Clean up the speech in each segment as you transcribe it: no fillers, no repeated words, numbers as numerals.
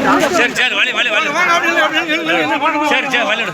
சரி சரி வழி வழி வழி சரி சரி வழி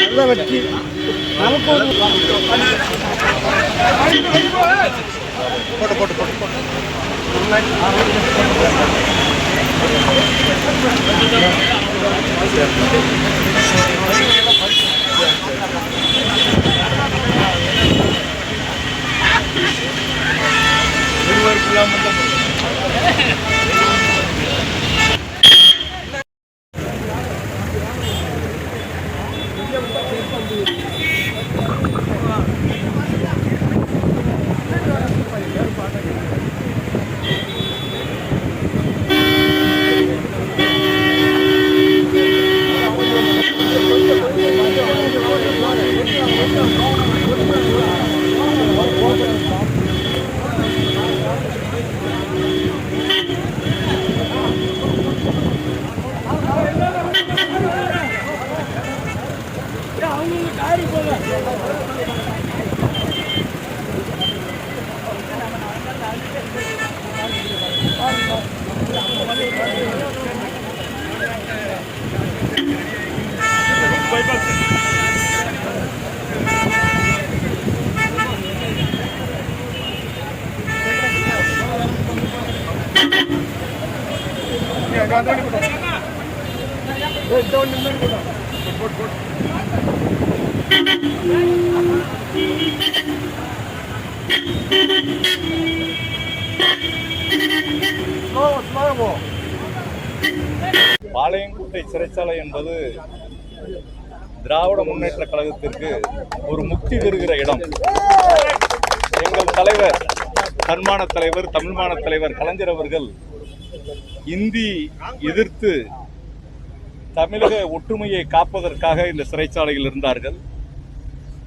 நல்ல வெற்றி நமக்கு போட்டு போட்டு போட்டு போட்டு பாளையங்கோட்டை சிறைச்சாலை என்பது திராவிட முன்னேற்ற கழகத்திற்கு ஒரு முக்தி தருகிற இடம். எங்கள் தலைவர், தன்மான தலைவர், தமிழ்மான தலைவர் கலைஞர் அவர்கள் இந்தி எதிர்த்து தமிழக ஒற்றுமையை காப்பதற்காக இந்த சிறைச்சாலையில் இருந்தார்கள்.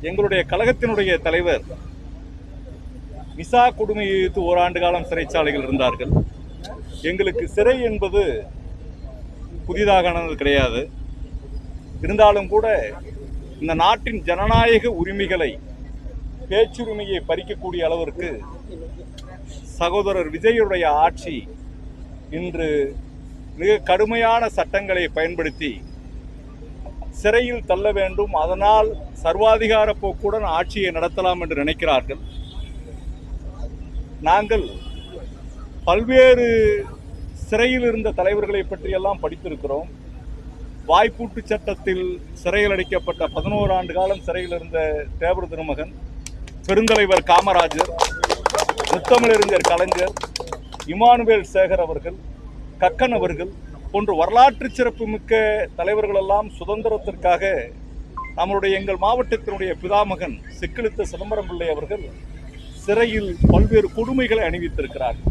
எங்களுடைய கழகத்தினுடைய தலைவர் மிசா கொடுமையை எதிர்த்து ஓராண்டு காலம் சிறைச்சாலையில் இருந்தார்கள். எங்களுக்கு சிறை என்பது புதிதாகானது கிடையாது. இருந்தாலும் கூட இந்த நாட்டின் ஜனநாயக உரிமைகளை, பேச்சுரிமையை பறிக்கக்கூடிய அளவிற்கு சகோதரர் விஜயுடைய ஆட்சி இன்று மிக கடுமையான சட்டங்களை பயன்படுத்தி சிறையில் தள்ள வேண்டும், அதனால் சர்வாதிகார போக்குடன் ஆட்சியை நடத்தலாம் என்று நினைக்கிறார்கள். நாங்கள் பல்வேறு சிறையில் இருந்த தலைவர்களை பற்றியெல்லாம் படித்திருக்கிறோம். வாய்ப்பூட்டு சட்டத்தில் சிறையில் அடைக்கப்பட்ட 11 ஆண்டு காலம் சிறையில் இருந்த தேவர் திருமகன், பெருந்தலைவர் காமராஜர், முத்தமிழறிஞர் கலைஞர், இமானுவேல் சேகர் அவர்கள், கக்கன் அவர்கள் போன்ற வரலாற்று சிறப்புமிக்க தலைவர்கள் எல்லாம் சுதந்திரத்திற்காக நம்முடைய எங்கள் மாவட்டத்தினுடைய பிதாமகன் செக்கிழுத்த சிதம்பரம் பிள்ளை அவர்கள் சிறையில் பல்வேறு கொடுமைகளை அணிவித்திருக்கிறார்கள்.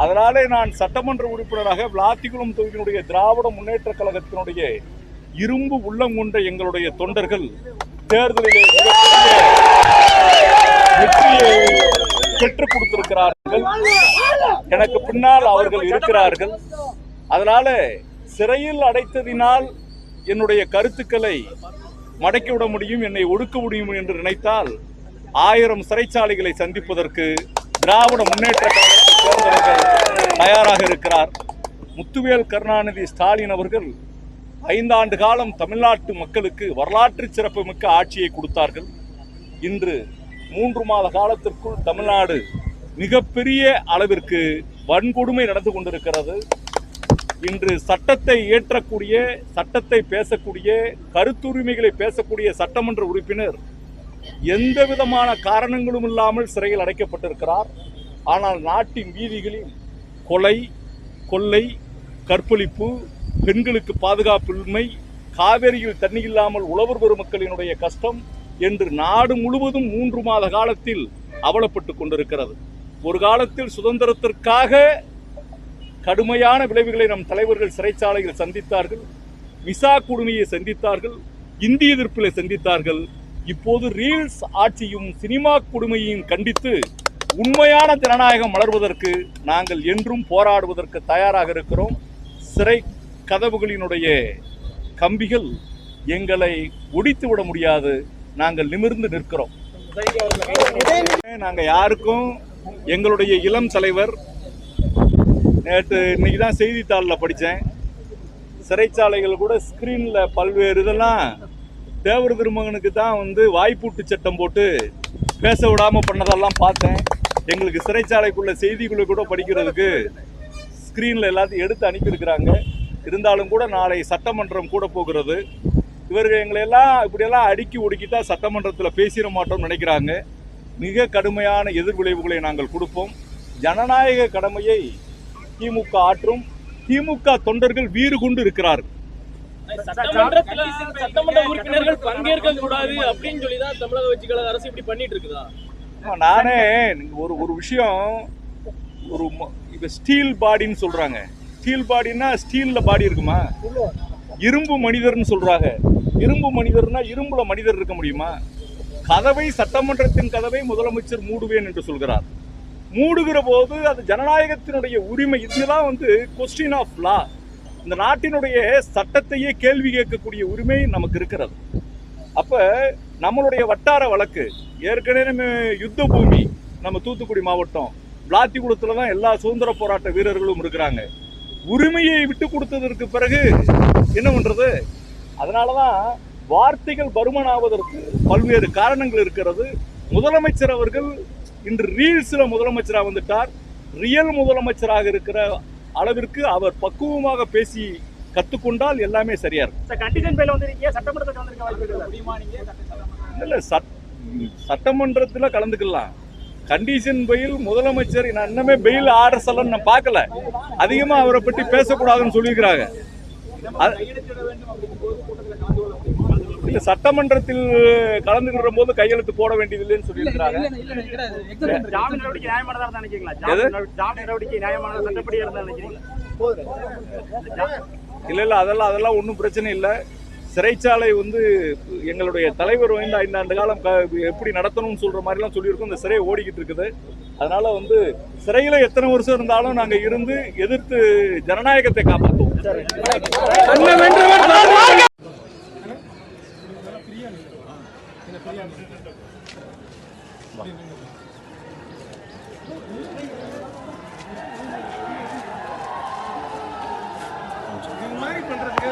அதனாலே நான் சட்டமன்ற உறுப்பினராக விளாத்திக்குளம் தொகுதியினுடைய திராவிட முன்னேற்ற கழகத்தினுடைய இரும்பு உள்ளம் கொண்ட எங்களுடைய தொண்டர்கள் தேர்தலிலே வெற்றியை பெற்றுக் கொடுத்திருக்கிறார்கள். எனக்கு பின்னால் அவர்கள் இருக்கிறார்கள். அதனால சிறையில் அடைத்ததினால் என்னுடைய கருத்துக்களை மடக்கிவிட முடியும், என்னை ஒடுக்க முடியும் என்று நினைத்தால் 1000 சிறைச்சாலைகளை சந்திப்பதற்கு திராவிட முன்னேற்ற கழகத்தை சேர்ந்தவர்கள் தயாராக இருக்கிறார். முத்துவேல் கருணாநிதி ஸ்டாலின் அவர்கள் 5 ஆண்டு காலம் தமிழ்நாட்டு மக்களுக்கு வரலாற்று சிறப்புமிக்க ஆட்சியை கொடுத்தார்கள். இன்று 3 மாத காலத்திற்குள் தமிழ்நாடு மிகப்பெரிய அளவிற்கு வன்கொடுமை நடந்து கொண்டிருக்கிறது. இன்று சட்டத்தை இயற்றக்கூடிய, சட்டத்தை பேசக்கூடிய, கருத்துரிமைகளை பேசக்கூடிய சட்டமன்ற உறுப்பினர் எந்த விதமான காரணங்களும் இல்லாமல் சிறையில் அடைக்கப்பட்டிருக்கிறார். ஆனால் நாட்டின் வீதிகளில் கொலை, கொள்ளை, கற்பழிப்பு, பெண்களுக்கு பாதுகாப்பின்மை, காவிரியில் தண்ணி இல்லாமல் உழவர் பெருமக்களினுடைய கஷ்டம் என்று நாடு முழுவதும் 3 மாத காலத்தில் அவலப்பட்டு கொண்டிருக்கிறது. ஒரு காலத்தில் சுதந்திரத்திற்காக கடுமையான விளைவுகளை நம் தலைவர்கள் சிறைச்சாலையில் சந்தித்தார்கள், விசா கொடுமையை சந்தித்தார்கள், இந்தி எதிர்ப்பிலை சந்தித்தார்கள். இப்போது ரீல்ஸ் ஆட்சியும் சினிமா கொடுமையையும் கண்டித்து உண்மையான ஜனநாயகம் மலர்வதற்கு நாங்கள் என்றும் போராடுவதற்கு தயாராக இருக்கிறோம். சிறை கதவுகளினுடைய கம்பிகள் எங்களை ஒடித்து விட முடியாது. நாங்கள் நிமிர்ந்து நிற்கிறோம். நாங்கள் யாருக்கும் எங்களுடைய இளம் தலைவர் இன்னைக்கு தான் செய்தித்தாளில் படித்தேன், சிறைச்சாலைகள் கூட ஸ்கிரீனில் பல்வேறு இதெல்லாம் தேவர் திருமகனுக்கு தான் வாய்ப்பூட்டு சட்டம் போட்டு பேச விடாமல் பண்ணதெல்லாம் பார்த்தேன். எங்களுக்கு சிறைச்சாலைக்குள்ள செய்திகளை கூட படிக்கிறதுக்கு ஸ்கிரீனில் எல்லாத்தையும் எடுத்து அனுப்பியிருக்கிறாங்க. இருந்தாலும் கூட நாளை சட்டமன்றம் கூட போகிறது. இவர்கள் எங்களையெல்லாம் இப்படியெல்லாம் அடுக்கி ஒடுக்கிட்டா சட்டமன்றத்தில் பேசிட மாட்டோம்னு நினைக்கிறாங்க. மிக கடுமையான எதிர்விளைவுகளை நாங்கள் கொடுப்போம். ஜனநாயக கடமையை திமுக ஆற்றும். திமுக தொண்டர்கள் வீறு கொண்டு இருக்கிறார்கள். சட்டமன்ற உறுப்பினர்கள் பங்கேற்க கூடாது அப்படின்னு சொல்லிதான் தமிழக வெற்றி கழக அரசு இப்படி பண்ணிட்டு இருக்குதா? நானே ஒரு விஷயம், இப்ப ஸ்டீல் பாடின்னு சொல்றாங்க. ஸ்டீல் பாடினா ஸ்டீல்ல பாடி இருக்குமா? இரும்பு மனிதர்னு சொல்றாங்க. இரும்பு மனிதர்னா இரும்புல மனிதர் இருக்க முடியுமா? கதவை, சட்டமன்றத்தின் கதவை முதலமைச்சர் மூடுவேன் என்று சொல்கிறார். மூடுகிற போது அது ஜனநாயகத்தினுடைய உரிமை. இதுதான் கொஸ்டின் ஆஃப் லா. இந்த நாட்டினுடைய சட்டத்தையே கேள்வி கேட்கக்கூடிய உரிமை நமக்கு இருக்கிறது. அப்ப நம்மளுடைய வட்டார வழக்கு ஏற்கனவே யுத்த பூமி நம்ம தூத்துக்குடி மாவட்டம் விளாத்திக்குளத்துல தான் எல்லா சுதந்திர போராட்ட வீரர்களும் இருக்கிறாங்க. உரிமையை விட்டு கொடுத்ததற்கு பிறகு என்ன பண்றது? அதனாலதான் வார்த்தைகள் பருமனாவதற்கு பல்வேறு காரணங்கள் இருக்கிறது. முதலமைச்சர் அவர்கள் இன்று ரீல்ஸ்ல முதலமைச்சராக வந்துட்டார். ரியல் முதலமைச்சராக இருக்கிற அளவிற்கு அவர் பக்குவமாக பேசி கத்துக்கொண்டால் எல்லாமே சரியா இருக்கும். இல்ல, சட்டமன்றத்தில் கலந்துக்கலாம். கண்டிஷன் பெயில் முதலமைச்சர் இன்னமே பெயில் ஆர்டர்ஸ் எல்லாம் நான் பார்க்கல. அதிகமா அவரை பற்றி பேசக்கூடாதுன்னு சொல்லியிருக்கிறாங்க. இல்ல, சட்டமன்றத்தில் கலந்துகிற போது கையெழுத்து போட வேண்டியதில்லைன்னு சொல்லியிருக்கிறாங்க. இல்ல அதெல்லாம் ஒன்றும் பிரச்சனை இல்லை. சிறைச்சாலை எங்களுடைய தலைவர் 5 ஆண்டு காலம் எப்படி நடத்தணும்னு சொல்ற மாதிரிலாம் சொல்லியிருக்கோம். இந்த சிறை ஓடிக்கிட்டு இருக்குது. அதனால சிறையில எத்தனை வருஷம் இருந்தாலும் நாங்க இருந்து எதிர்த்து ஜனநாயகத்தை காப்பாற்றுவோம். இது மாதிரி பண்றதுக்கு